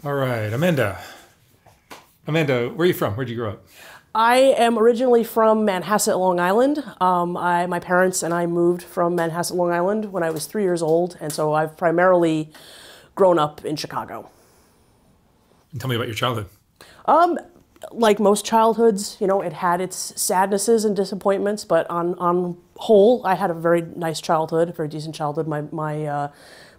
All right, Amanda. Amanda, where are you from? Where'd you grow up? I am originally from Manhasset, Long Island. My parents and I moved from Manhasset, Long Island when I was 3 years old, and so I've primarily grown up in Chicago. And tell me about your childhood. Like most childhoods, it had its sadnesses and disappointments, but on whole, I had a very nice childhood, a very decent childhood. My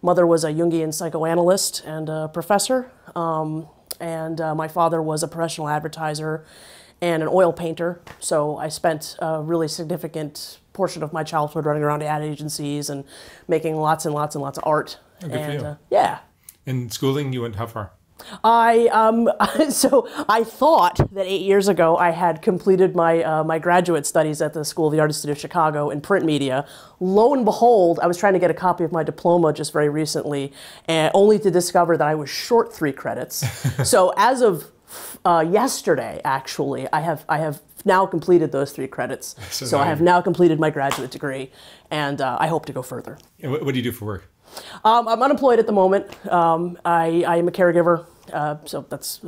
mother was a Jungian psychoanalyst and a professor, and my father was a professional advertiser and an oil painter. So I spent a really significant portion of my childhood running around ad agencies and making lots and lots and lots of art. Oh, good for you. Yeah. In schooling, you went how far? So I thought that 8 years ago I had completed my graduate studies at the School of the Art Institute of Chicago in print media. Lo and behold, I was trying to get a copy of my diploma just very recently, and only to discover that I was short 3 credits. So as of yesterday, actually, I have now completed those 3 credits. So I have now completed my graduate degree, and I hope to go further. And what do you do for work? I'm unemployed at the moment. I am a caregiver, so that's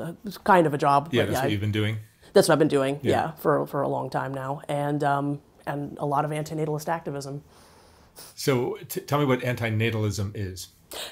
kind of a job. Yeah, that's what you've been doing? That's what I've been doing, yeah, for a long time now, and a lot of antinatalist activism. So tell me what antinatalism is.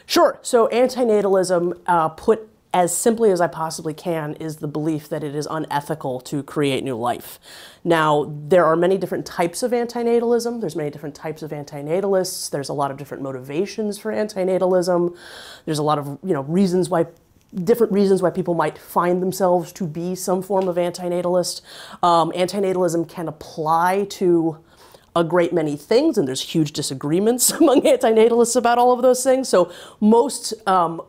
Sure. So antinatalism, put as simply as I possibly can, is the belief that it is unethical to create new life. Now, there are many different types of antinatalism. There's many different types of antinatalists. There's a lot of different motivations for antinatalism. There's a lot of different reasons why people might find themselves to be some form of antinatalist. Antinatalism can apply to a great many things, and there's huge disagreements among antinatalists about all of those things. So most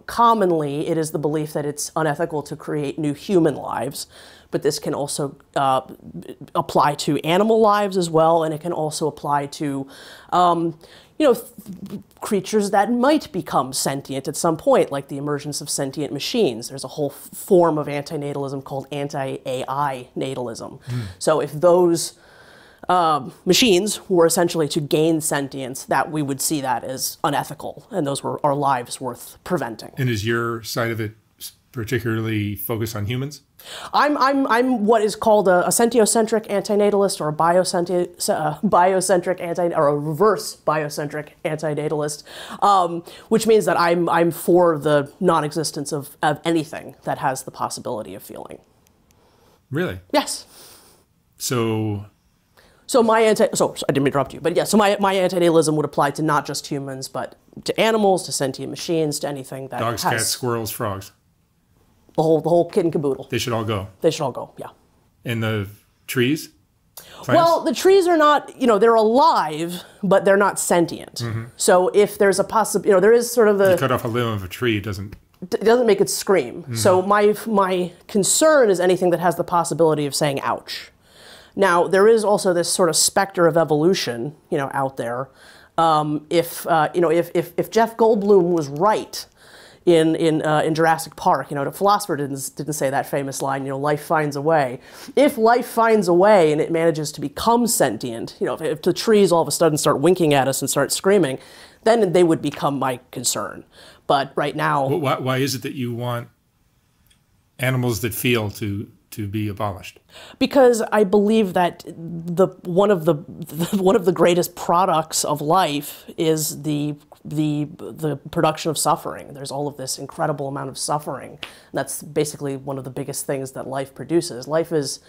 commonly, it is the belief that it's unethical to create new human lives, but this can also apply to animal lives as well, and it can also apply to creatures that might become sentient at some point, like the emergence of sentient machines. There's a whole form of antinatalism called anti-AI natalism. So if those machines were essentially to gain sentience, that we would see that as unethical, and those were our lives worth preventing. And is your side of it particularly focused on humans? I'm what is called a sentiocentric antinatalist, or a biocentric or a reverse biocentric antinatalist, which means that I'm for the non-existence of anything that has the possibility of feeling. Really? Yes. So I didn't interrupt you, but yeah, so my antinatalism would apply to not just humans, but to animals, to sentient machines, to anything that dogs, has... cats, squirrels, frogs. The whole kit and caboodle. They should all go. They should all go, yeah. And the trees? Plants? Well, the trees are not, they're alive, but they're not sentient. So if there's a possibility, there is sort of the... You cut off a limb of a tree, it doesn't make it scream. So my concern is anything that has the possibility of saying ouch. Now, there is also this sort of specter of evolution, out there. If Jeff Goldblum was right in Jurassic Park, the philosopher didn't say that famous line, life finds a way. If life finds a way and it manages to become sentient, if the trees all of a sudden start winking at us and start screaming, then they would become my concern. But right now... Why is it that you want animals that feel to be abolished? Because I believe that one of the greatest products of life is the production of suffering. There's all of this incredible amount of suffering. That's basically one of the biggest things that life produces. Life is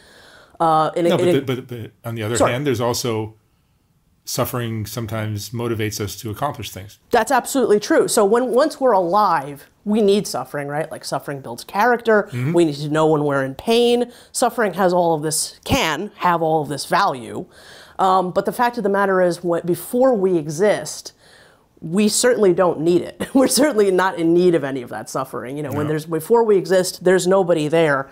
but on the other hand, there's also suffering sometimes motivates us to accomplish things. That's absolutely true. So once we're alive, we need suffering, right? Like suffering builds character. We need to know when we're in pain. Suffering can have all of this value. But the fact of the matter is, before we exist, we certainly don't need it. We're certainly not in need of any of that suffering. Before we exist, there's nobody there.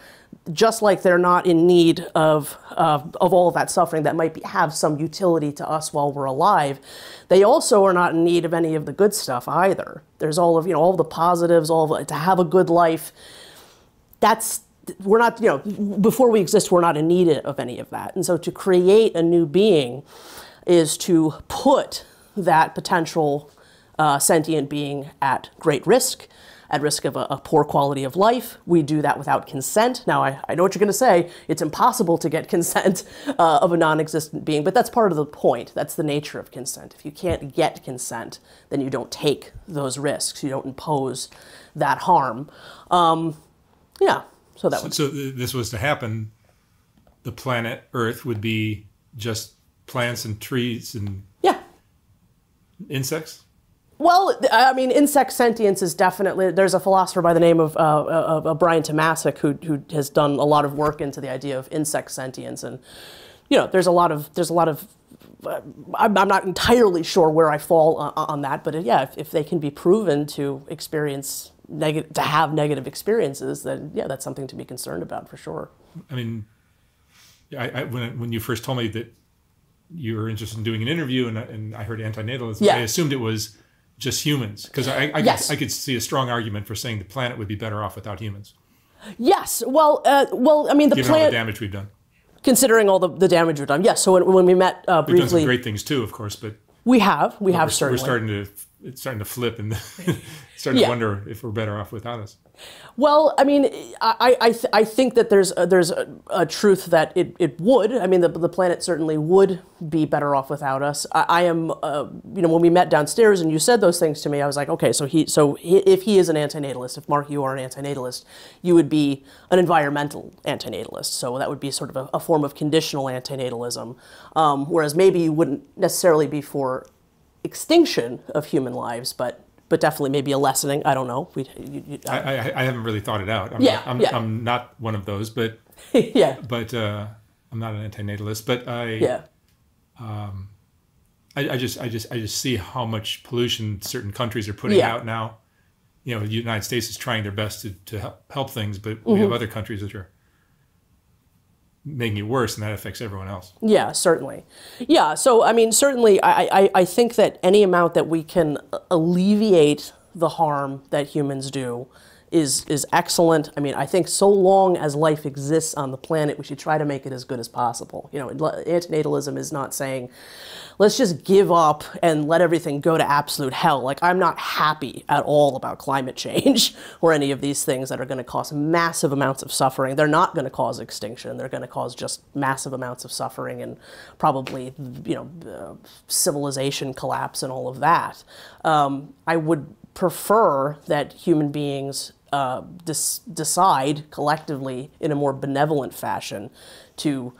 Just like they're not in need of all of that suffering that might have some utility to us while we're alive, they also are not in need of any of the good stuff either. There's all of the positives, to have a good life. We're not, before we exist, we're not in need of any of that. And so to create a new being is to put that potential sentient being at great risk, at risk of a poor quality of life. We do that without consent. Now, I know what you're going to say. It's impossible to get consent of a non-existent being, but that's part of the point. That's the nature of consent. If you can't get consent, then you don't take those risks. You don't impose that harm. Yeah, so that would... So this was to happen, the planet Earth would be just plants and trees and insects? Well, I mean, insect sentience is definitely... There's a philosopher by the name of Brian Tomasic who has done a lot of work into the idea of insect sentience, and there's a lot of I'm not entirely sure where I fall on that, but if they can be proven to experience have negative experiences, then that's something to be concerned about for sure. I mean, when you first told me that you were interested in doing an interview, and I heard antinatalism, I assumed it was just humans, because I could see a strong argument for saying the planet would be better off without humans. Yes. Well, I mean, given all the damage we've done. Considering all the damage we've done, yes. So when we met briefly, we've done some great things too, of course, but we have certainly. It's starting to flip, and starting to wonder if we're better off without us. Well, I mean, I think that there's a truth that it would. I mean, the planet certainly would be better off without us. I am, when we met downstairs and you said those things to me, I was like, okay, so if he is an antinatalist, if Mark, you are an antinatalist, you would be an environmental antinatalist. So that would be sort of a form of conditional antinatalism, whereas maybe you wouldn't necessarily be for extinction of human lives, but definitely maybe a lessening. I don't know. I haven't really thought it out. I'm not one of those, but but I'm not an antinatalist. But I just see how much pollution certain countries are putting out now. The United States is trying their best to help things, but we have other countries that are making it worse, and that affects everyone else. Yeah, certainly. Yeah, so I mean, certainly I think that any amount that we can alleviate the harm that humans do is excellent. I mean, I think so long as life exists on the planet, we should try to make it as good as possible. Antinatalism is not saying, let's just give up and let everything go to absolute hell. Like, I'm not happy at all about climate change or any of these things that are going to cause massive amounts of suffering. They're not going to cause extinction. They're going to cause just massive amounts of suffering and probably, civilization collapse and all of that. I would prefer that human beings decide collectively in a more benevolent fashion to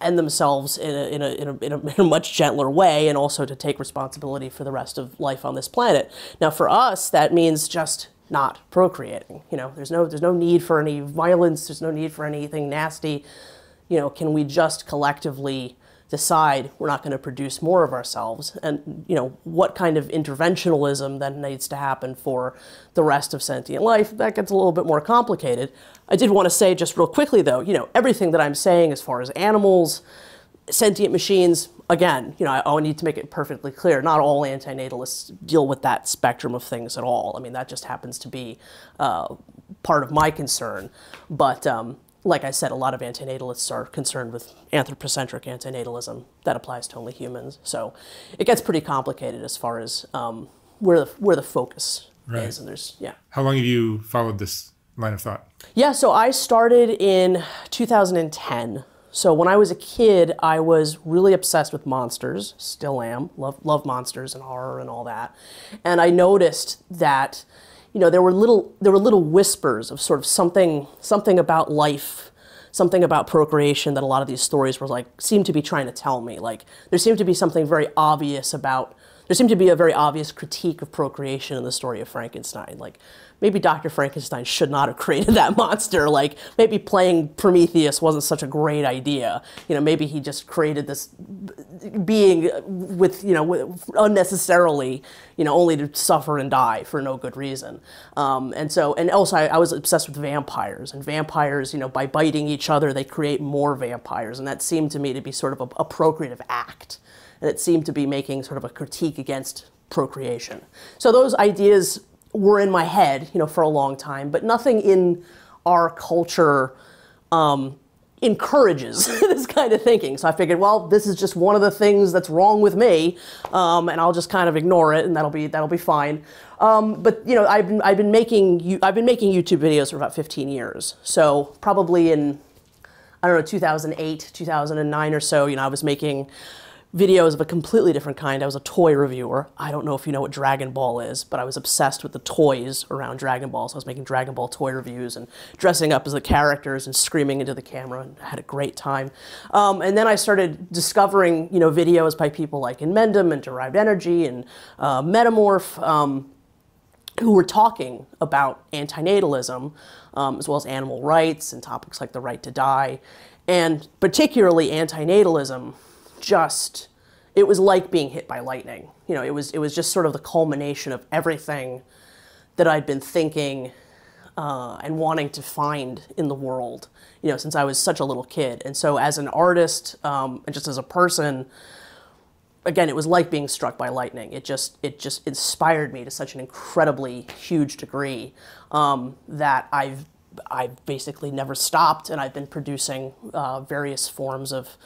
end themselves in a much gentler way, and also to take responsibility for the rest of life on this planet. Now, for us, that means just not procreating. There's no need for any violence. There's no need for anything nasty. Can we just collectively decide we're not going to produce more of ourselves? And what kind of interventionalism then needs to happen for the rest of sentient life? That gets a little bit more complicated. I did want to say just real quickly though, everything that I'm saying as far as animals, sentient machines, again, I need to make it perfectly clear, not all antinatalists deal with that spectrum of things at all. I mean, that just happens to be part of my concern. But like I said, a lot of antinatalists are concerned with anthropocentric antinatalism that applies to only humans. So it gets pretty complicated as far as where the focus is. And How long have you followed this line of thought? Yeah, so I started in 2010. So when I was a kid, I was really obsessed with monsters. Still am. Love monsters and horror and all that. And I noticed that there were little whispers of sort of something about life, something about procreation that a lot of these stories were seemed to be trying to tell me. Like, there seemed to be something very obvious there seemed to be a very obvious critique of procreation in the story of Frankenstein. Like, maybe Dr. Frankenstein should not have created that monster. Like, maybe playing Prometheus wasn't such a great idea. Maybe he just created this being with unnecessarily, only to suffer and die for no good reason. And also I was obsessed with vampires. And vampires, by biting each other, they create more vampires. And that seemed to me to be sort of a procreative act. And it seemed to be making sort of a critique against procreation. So those ideas were in my head, for a long time, but nothing in our culture encourages this kind of thinking. So I figured, well, this is just one of the things that's wrong with me, and I'll just kind of ignore it, and that'll be fine. But you know, I've been making YouTube videos for about 15 years. So probably in, I don't know, 2008, 2009 or so, you know, I was making videos of a completely different kind. I was a toy reviewer. I don't know if you know what Dragon Ball is, but I was obsessed with the toys around Dragon Ball. So I was making Dragon Ball toy reviews and dressing up as the characters and screaming into the camera, and I had a great time. And then I started discovering, you know, videos by people like Inmendum and Derived Energy and Metamorph, who were talking about antinatalism, as well as animal rights and topics like the right to die, and particularly antinatalism. Just, it was like being hit by lightning. You know, it was just sort of the culmination of everything that I'd been thinking and wanting to find in the world, you know, since I was such a little kid. And so as an artist and just as a person, again, it was like being struck by lightning. It just inspired me to such an incredibly huge degree that I've basically never stopped, and I've been producing various forms of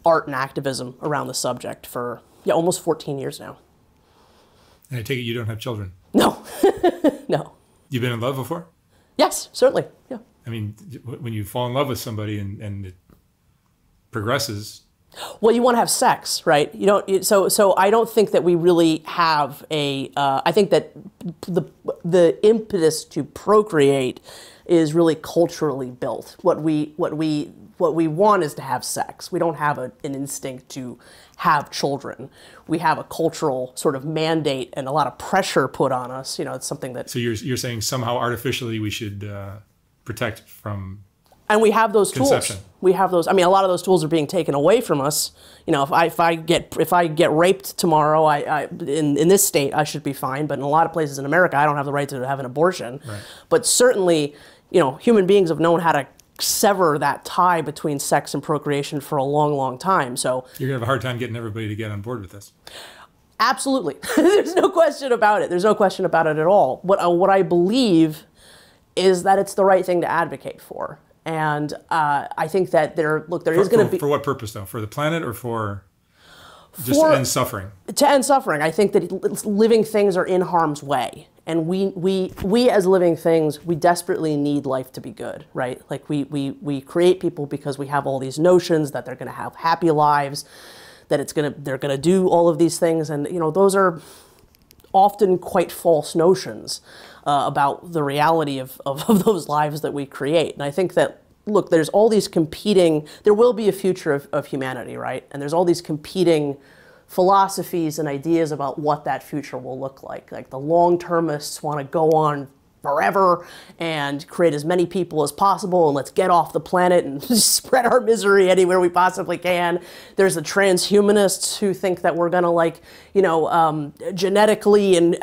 art and activism around the subject for almost 14 years now. And I take it you don't have children? No, no. You've been in love before? Yes, certainly, yeah. I mean, when you fall in love with somebody and it progresses... Well, you want to have sex, right? You don't. So I don't think that we really have a. I think that the impetus to procreate is really culturally built. What we want is to have sex. We don't have an instinct to have children. We have a cultural sort of mandate and a lot of pressure put on us. You know, it's something that. So you're saying somehow artificially we should protect from. And we have those conception. Tools. We have those. I mean, a lot of those tools are being taken away from us. You know, if I get raped tomorrow, in this state I should be fine. But in a lot of places in America, I don't have the right to have an abortion. Right. But certainly, you know, human beings have known how to sever that tie between sex and procreation for a long, long time. So you're gonna have a hard time getting everybody to get on board with this. Absolutely, there's no question about it. There's no question about it at all. What I believe is that it's the right thing to advocate for. And I think that there is going to be... For what purpose, though? For the planet or for just to end suffering? To end suffering. I think that living things are in harm's way. And we as living things, we desperately need life to be good, right? Like we create people because we have all these notions that they're going to have happy lives, that they're going to do all of these things. And, you know, those are often quite false notions about the reality of those lives that we create. And I think that, look, there's all these competing, there will be a future of humanity, right? And there's all these competing philosophies and ideas about what that future will look like. Like the long-termists want to go on forever and create as many people as possible, and let's get off the planet and spread our misery anywhere we possibly can. There's the transhumanists who think that we're gonna, like, you know, genetically and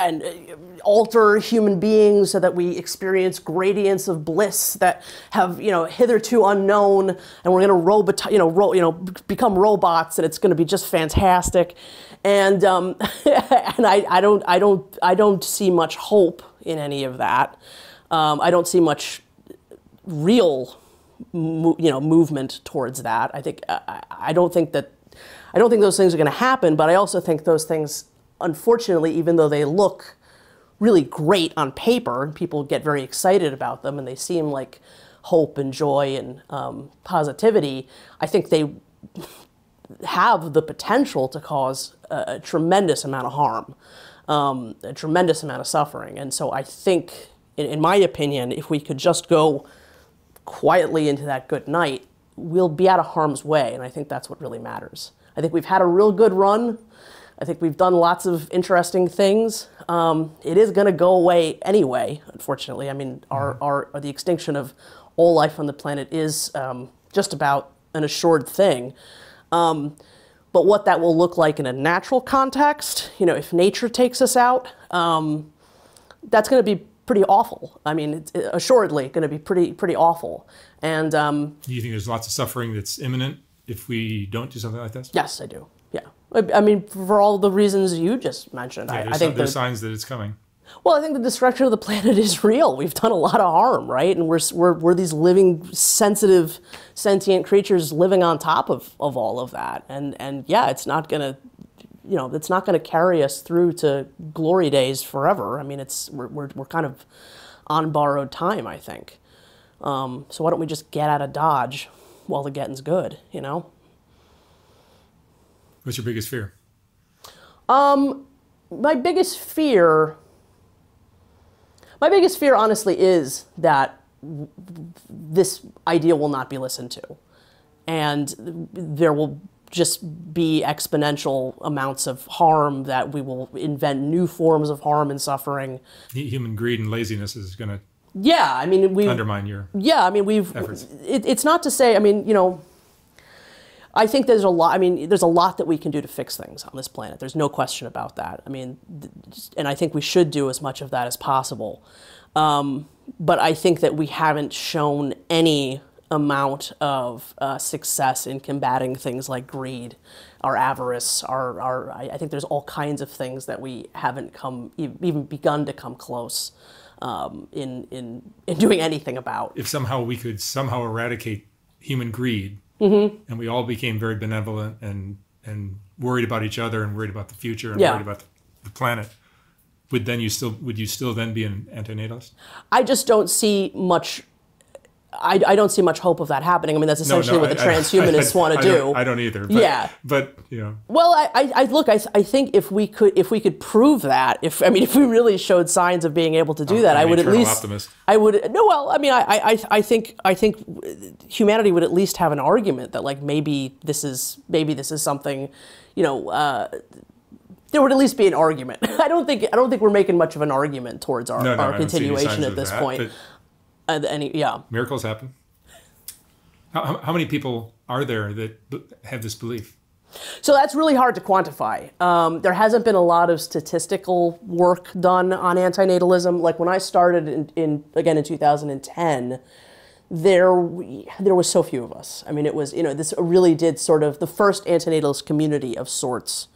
alter human beings so that we experience gradients of bliss that have, you know, hitherto unknown, and we're gonna become robots, and it's gonna be just fantastic. And and I don't see much hope in any of that. I don't see much real, movement towards that. I think I don't think those things are going to happen. But I also think those things, unfortunately, even though they look really great on paper, and people get very excited about them, and they seem like hope and joy and positivity, I think they have the potential to cause a tremendous amount of harm. A tremendous amount of suffering. And so I think, in my opinion, if we could just go quietly into that good night, we'll be out of harm's way. And I think that's what really matters. I think we've had a real good run. I think we've done lots of interesting things. It is going to go away anyway, unfortunately. I mean, the extinction of all life on the planet is just about an assured thing. But what that will look like in a natural context, you know, if nature takes us out, that's going to be pretty awful. I mean, it's assuredly going to be pretty awful. And do you think there's lots of suffering that's imminent if we don't do something like this? Yes, I do. Yeah. I mean, for all the reasons you just mentioned, yeah, I think there's signs that it's coming. Well, I think the destruction of the planet is real. We've done a lot of harm, right? And we're these living, sensitive, sentient creatures living on top of all of that. And yeah, it's not gonna, it's not gonna carry us through to glory days forever. I mean, we're kind of on borrowed time, I think. So why don't we just get out of Dodge while the getting's good, What's your biggest fear? My biggest fear, honestly, is that this idea will not be listened to. And there will just be exponential amounts of harm, that we will invent new forms of harm and suffering. Human greed and laziness is going to undermine your efforts. It's not to say, I think there's a lot that we can do to fix things on this planet. There's no question about that. And I think we should do as much of that as possible. But I think that we haven't shown any amount of success in combating things like greed, our avarice, I think there's all kinds of things that we haven't even begun to come close in doing anything about. If somehow we could eradicate human greed, and we all became very benevolent and worried about each other and worried about the future and worried about the planet, would you still then be an antinatalist? I just don't see much. I don't see much hope of that happening. That's essentially what the transhumanists want to do. I don't either. But Well, I think if we could prove that, if we really showed signs of being able to do that, I would at least. Optimist. I would no. Well, I think humanity would at least have an argument that maybe this is something, there would at least be an argument. I don't think we're making much of an argument towards our continuation at this point. Miracles happen. How many people are there that have this belief? So that's really hard to quantify. There hasn't been a lot of statistical work done on antinatalism. Like when I started in 2010, there was so few of us. It was, this really did sort of, the first antinatalist community of sorts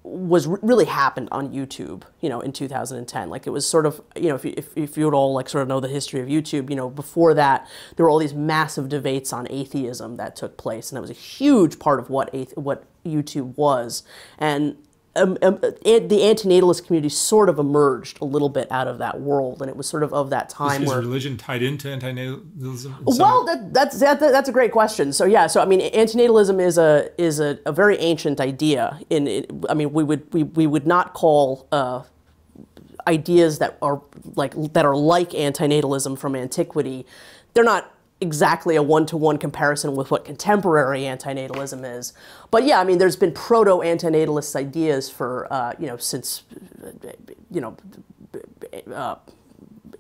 was really happened on YouTube, in 2010. Like it was sort of, if you would all sort of know the history of YouTube, before that, there were all these massive debates on atheism that took place, and that was a huge part of what YouTube was. And the antinatalist community sort of emerged a little bit out of that world, and it was sort of that time where religion tied into antinatalism. Well, that's a great question. So yeah, antinatalism is a very ancient idea. We would not call ideas that are like antinatalism from antiquity. They're not exactly a one-to-one comparison with what contemporary antinatalism is. But yeah, there's been proto-antinatalist ideas for, since,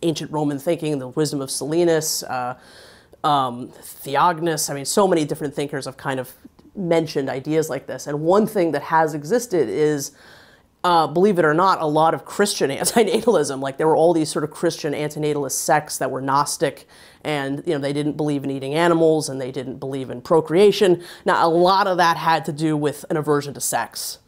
ancient Roman thinking, the wisdom of Silenus, Theognis. So many different thinkers have kind of mentioned ideas like this. And one thing that has existed is, believe it or not, a lot of Christian antinatalism. Like there were all these sort of Christian antinatalist sects that were Gnostic, and they didn't believe in eating animals, and they didn't believe in procreation. Now, a lot of that had to do with an aversion to sex.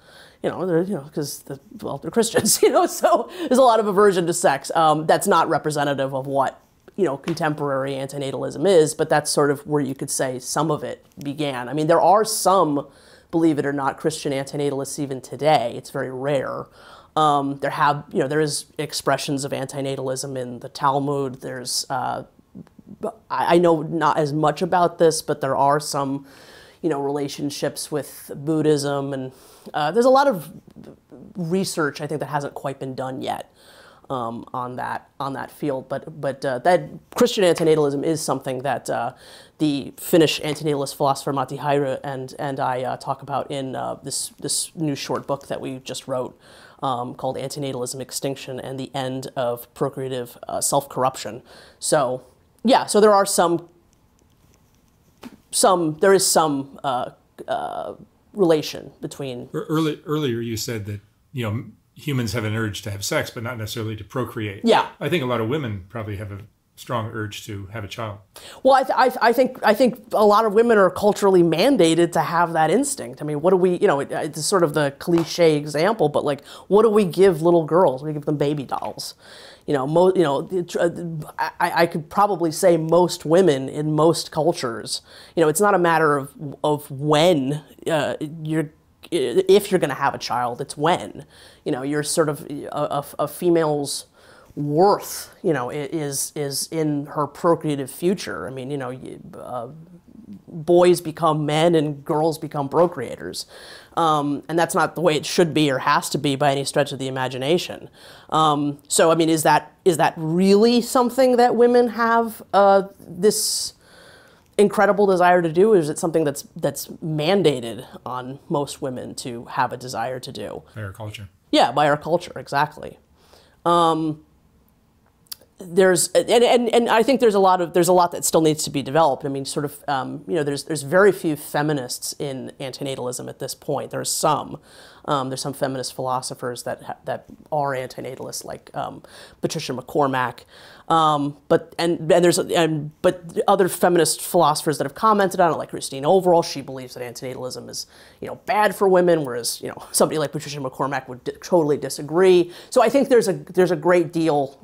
Because they're Christians. So there's a lot of aversion to sex. That's not representative of what contemporary antinatalism is, but that's sort of where you could say some of it began. There are some, believe it or not, Christian antinatalists even today. It's very rare. There is expressions of antinatalism in the Talmud. There's, I know not as much about this, but there are some, relationships with Buddhism, and there's a lot of research, I think, that hasn't quite been done yet on that field. But that Christian antinatalism is something that the Finnish antinatalist philosopher Matti Haire and I talk about in this new short book that we just wrote called Antinatalism, Extinction, and the End of Procreative Self-Corruption. So yeah, so there are there is some relation between. Earlier you said that humans have an urge to have sex, but not necessarily to procreate. Yeah. I think a lot of women probably have strong urge to have a child. Well, I think a lot of women are culturally mandated to have that instinct. I mean, what do we, it's sort of the cliche example, but like, what do we give little girls? We give them baby dolls. I could probably say most women in most cultures, it's not a matter of when if you're going to have a child, it's when. You're sort of a female's worth, is in her procreative future. I mean, boys become men and girls become procreators. And that's not the way it should be or has to be by any stretch of the imagination. So, I mean, is that really something that women have this incredible desire to do, or is it something that's mandated on most women to have a desire to do? By our culture. Yeah, by our culture, exactly. There's and I think there's a lot that still needs to be developed. I mean, sort of, there's very few feminists in antinatalism at this point. There's some feminist philosophers that are antinatalists, like Patricia McCormack, but other feminist philosophers that have commented on it, like Christine Overall. She believes that antinatalism is bad for women, whereas somebody like Patricia McCormack would totally disagree. So I think there's a great deal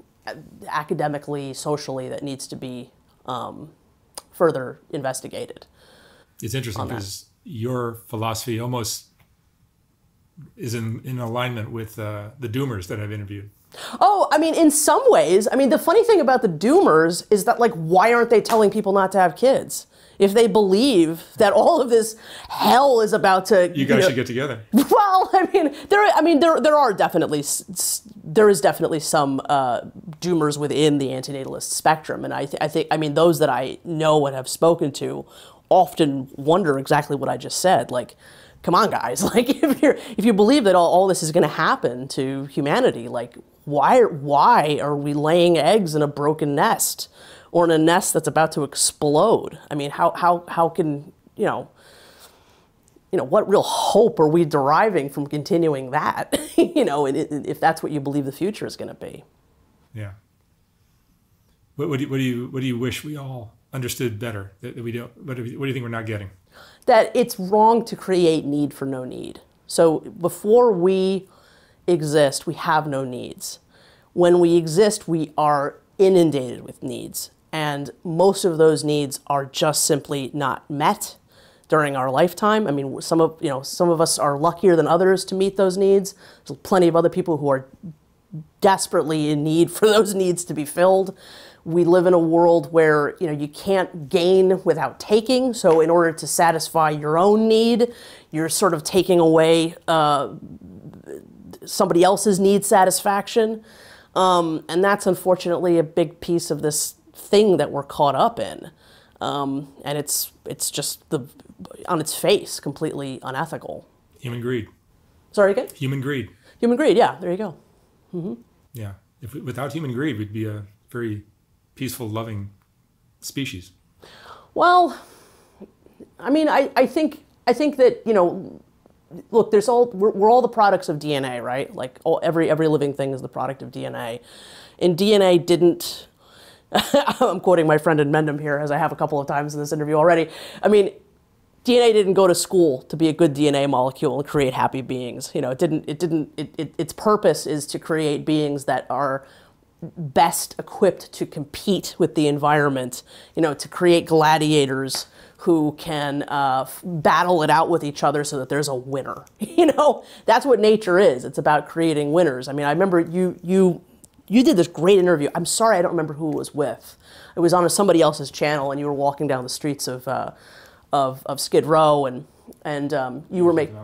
academically, socially, that needs to be further investigated. It's interesting because your philosophy almost is in alignment with the Doomers that I've interviewed. Oh, I mean, in some ways. I mean, the funny thing about the Doomers is that, like, why aren't they telling people not to have kids? If they believe that all of this hell is about to, you guys should get together. Well, there is definitely some doomers within the antinatalist spectrum, and I think those that I know and have spoken to often wonder exactly what I just said. Like, come on, guys! Like, if you believe that all this is going to happen to humanity, like, why are we laying eggs in a broken nest? Or in a nest that's about to explode? I mean, how can, what real hope are we deriving from continuing that? If that's what you believe the future is going to be. Yeah. What do you wish we all understood better that we don't? What do you think we're not getting? That it's wrong to create need for no need. So before we exist, we have no needs. When we exist, we are inundated with needs. And most of those needs are just simply not met during our lifetime. I mean, some of us are luckier than others to meet those needs. There's plenty of other people who are desperately in need for those needs to be filled. We live in a world where, you can't gain without taking. So in order to satisfy your own need, you're sort of taking away somebody else's need satisfaction. And that's unfortunately a big piece of this thing that we're caught up in, and it's just on its face completely unethical. Human greed. Sorry again? Human greed. Human greed. Yeah, there you go. Mm-hmm. Yeah. Without human greed, we'd be a very peaceful, loving species. Well, I mean, I think that look, we're all the products of DNA, right? Like every living thing is the product of DNA, and DNA didn't. I'm quoting my friend in Mendham here, as I have a couple of times in this interview already. I mean, DNA didn't go to school to be a good DNA molecule and create happy beings. Its purpose is to create beings that are best equipped to compete with the environment, to create gladiators who can battle it out with each other so that there's a winner. That's what nature is. It's about creating winners. I mean, I remember you did this great interview. I'm sorry I don't remember who it was with. It was on somebody else's channel, and you were walking down the streets of Skid Row, and you were making.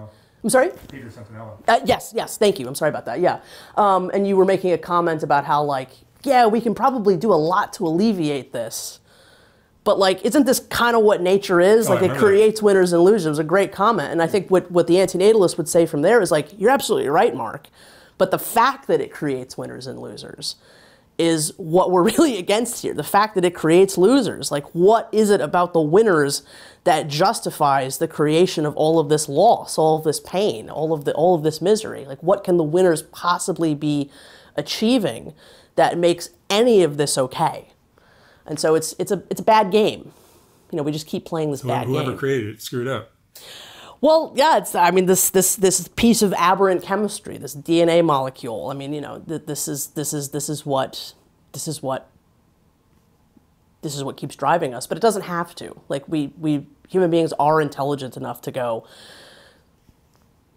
I'm sorry? Peter Santinello. Yes, thank you. I'm sorry about that. Yeah, and you were making a comment about how, like, yeah, we can probably do a lot to alleviate this, but, like, isn't this kind of what nature is? Like, it creates winners and losers. It was a great comment, and I think what the antinatalist would say from there is, like, you're absolutely right, Mark. But the fact that it creates winners and losers is what we're really against here. The fact that it creates losers. Like, what is it about the winners that justifies the creation of all of this loss, all of this pain, all of this misery? Like, what can the winners possibly be achieving that makes any of this okay? And so it's a bad game. You know, we just keep playing this bad game. Whoever created it screwed up. Well, yeah, I mean, this piece of aberrant chemistry, this DNA molecule. I mean, you know, this is what keeps driving us. But it doesn't have to. Like we human beings are intelligent enough to go.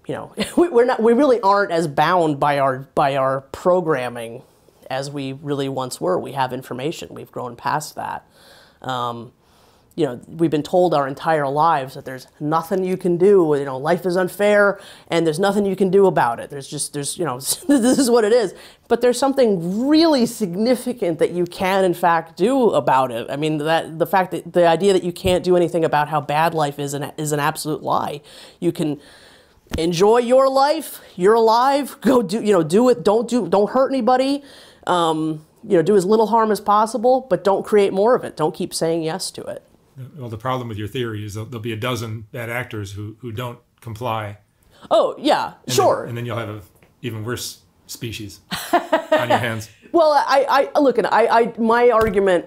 You know, we really aren't as bound by our programming as we really once were. We have information. We've grown past that. You know, we've been told our entire lives that there's nothing you can do. You know, life is unfair, and there's nothing you can do about it. There's you know, this is what it is. But there's something really significant that you can, in fact, do about it. I mean, the idea that you can't do anything about how bad life is an absolute lie. You can enjoy your life. You're alive. Go do it. Don't hurt anybody. You know, do as little harm as possible, but don't create more of it. Don't keep saying yes to it. Well, the problem with your theory is there'll be a dozen bad actors who don't comply. Oh, yeah, sure. And then you'll have an even worse species on your hands. Well, my argument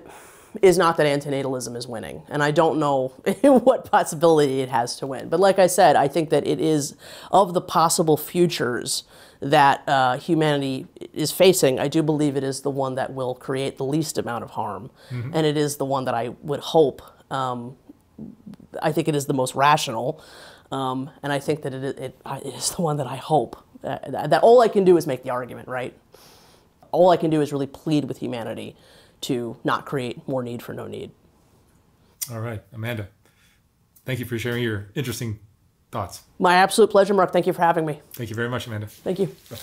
is not that antinatalism is winning, and I don't know what possibility it has to win. But like I said, I think that it is, of the possible futures that humanity is facing, I do believe it is the one that will create the least amount of harm. Mm-hmm. And it is the one that I would hope, I think it is the most rational, and I think that it is the one that I hope. That all I can do is make the argument, right? All I can do is really plead with humanity to not create more need for no need. All right, Amanda, thank you for sharing your interesting thoughts. My absolute pleasure, Mark. Thank you for having me. Thank you very much, Amanda. Thank you. Bye.